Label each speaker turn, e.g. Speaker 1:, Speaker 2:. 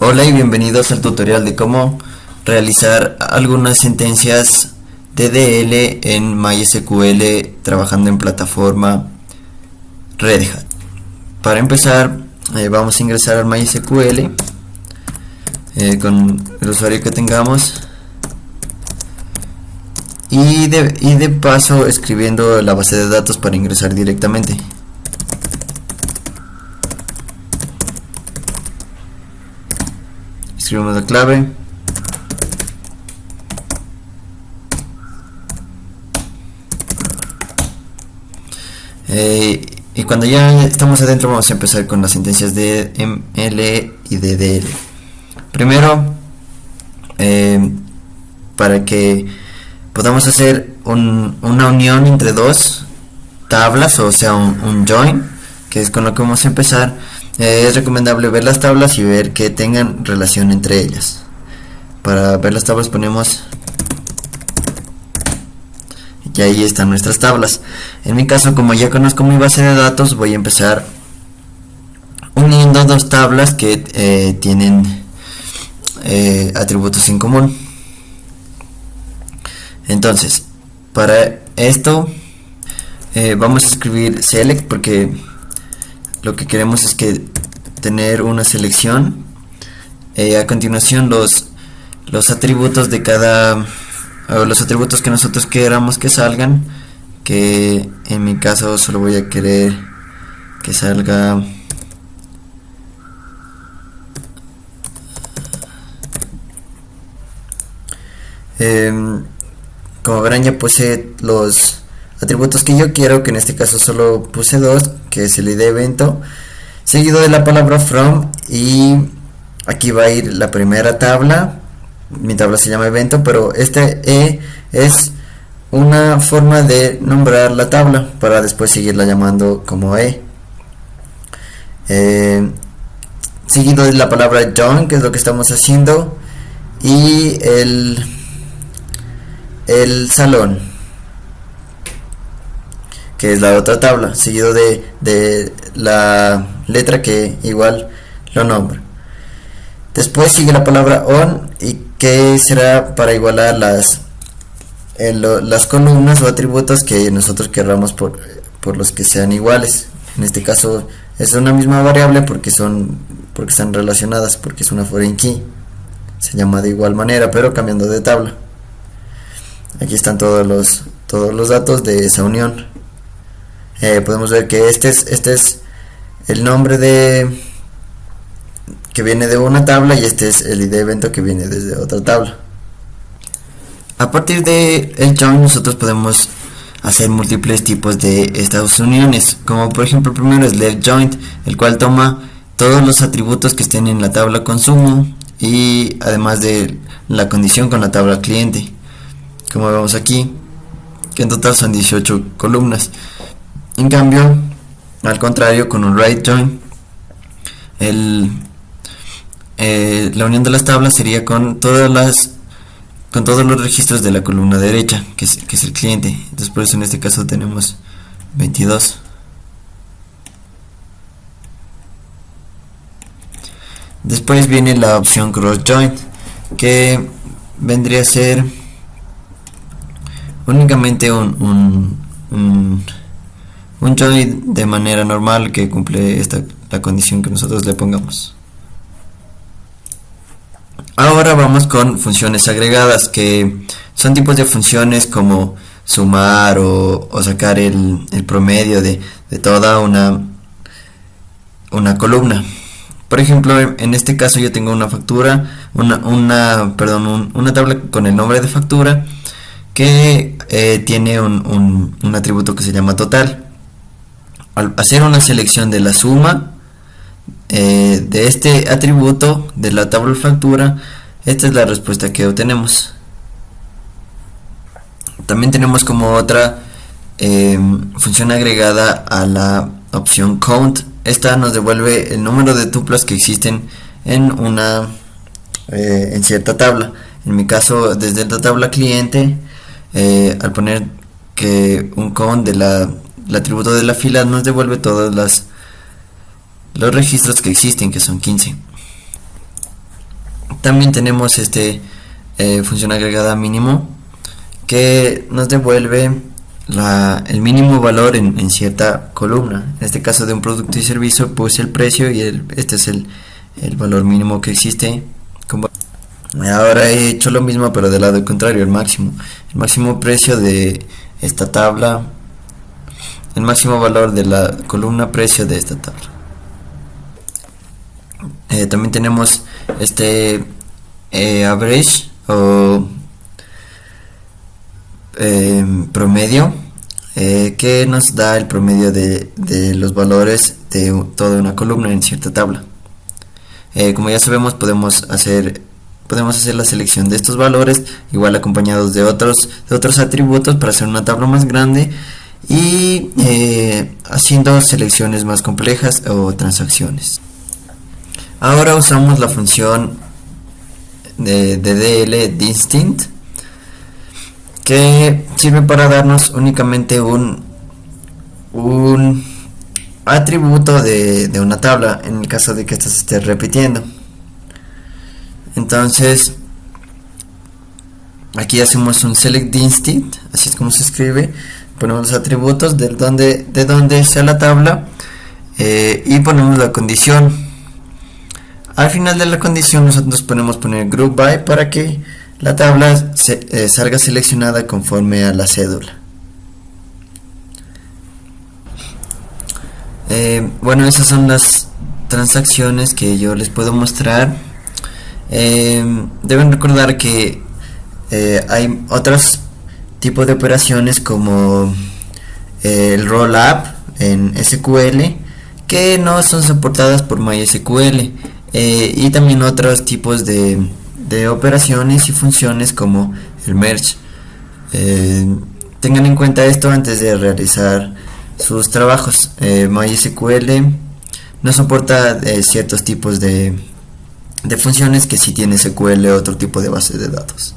Speaker 1: Hola y bienvenidos al tutorial de cómo realizar algunas sentencias DDL en MySQL trabajando en plataforma Red Hat. Para empezar vamos a ingresar al MySQL con el usuario que tengamos y de paso escribiendo la base de datos para ingresar directamente. Escribimos la clave. Y cuando ya estamos adentro vamos a empezar con las sentencias de ML y DDL. Primero, para que podamos hacer una unión entre dos tablas, o sea un join, que es con lo que vamos a empezar, es recomendable ver las tablas y ver que tengan relación entre ellas. Para ver las tablas ponemos, y ahí están nuestras tablas. En mi caso, como ya conozco mi base de datos, voy a empezar uniendo dos tablas que tienen atributos en común. Entonces, para esto vamos a escribir select, porque lo que queremos es que tener una selección. A continuación los atributos de cada, los atributos que nosotros queramos que salgan, que en mi caso solo voy a querer que salga como verán, ya puse los atributos que yo quiero, que en este caso solo puse dos, que es el id evento seguido de la palabra from, y aquí va a ir la primera tabla. Mi tabla se llama evento, pero este es una forma de nombrar la tabla para después seguirla llamando como seguido de la palabra join, que es lo que estamos haciendo, y el salón, que es la otra tabla, seguido de la letra que igual lo nombra. Después sigue la palabra on, y que será para igualar las columnas o atributos que nosotros querramos por los que sean iguales. En este caso es una misma variable porque están relacionadas, porque es una foreign key, se llama de igual manera pero cambiando de tabla. Aquí están todos los datos de esa unión. Podemos ver que este es el nombre que viene de una tabla, y este es el id evento que viene desde otra tabla. A partir de el join nosotros podemos hacer múltiples tipos de estas uniones, como por ejemplo el primero es left join, el cual toma todos los atributos que estén en la tabla consumo y además de la condición con la tabla cliente, como vemos aquí, que en total son 18 columnas. En cambio, al contrario, con un right join, la unión de las tablas sería con todos los registros de la columna derecha, que es el cliente. Entonces por eso en este caso tenemos 22. Después viene la opción cross join, que vendría a ser únicamente un join de manera normal que cumple la condición que nosotros le pongamos. Ahora vamos con funciones agregadas, que son tipos de funciones como sumar o sacar el promedio de toda una columna. Por ejemplo, en este caso yo tengo una factura, una tabla con el nombre de factura que tiene un atributo que se llama total. Al hacer una selección de la suma de este atributo de la tabla factura, esta es la respuesta que obtenemos. También tenemos como otra función agregada a la opción count. Esta nos devuelve el número de tuplas que existen en cierta tabla. En mi caso, desde la tabla cliente, al poner que un count del atributo de la fila nos devuelve todos los registros que existen, que son 15. También tenemos función agregada mínimo, que nos devuelve el mínimo valor en cierta columna. En este caso de un producto y servicio puse el precio y este es el valor mínimo que existe. Ahora he hecho lo mismo pero del lado contrario, el máximo precio de esta tabla, el máximo valor de la columna precio de esta tabla. También tenemos average o promedio, que nos da el promedio de los valores de toda una columna en cierta tabla. Como ya sabemos, podemos hacer la selección de estos valores, igual acompañados de otros atributos, para hacer una tabla más grande y haciendo selecciones más complejas o transacciones. Ahora usamos la función de DL distinct, que sirve para darnos únicamente un atributo de una tabla en el caso de que ésta se esté repitiendo. Entonces aquí hacemos un select distinct, así es como se escribe, ponemos los atributos de donde sea la tabla, y ponemos la condición. Al final de la condición nosotros podemos poner group by para que la tabla salga seleccionada conforme a la cédula. Bueno, esas son las transacciones que yo les puedo mostrar. Deben recordar que hay otros tipos de operaciones como el roll up en SQL, que no son soportadas por MySQL, y también otros tipos de operaciones y funciones como el merge. Tengan en cuenta esto antes de realizar sus trabajos. MySQL no soporta ciertos tipos de funciones que sí tiene SQL, otro tipo de base de datos.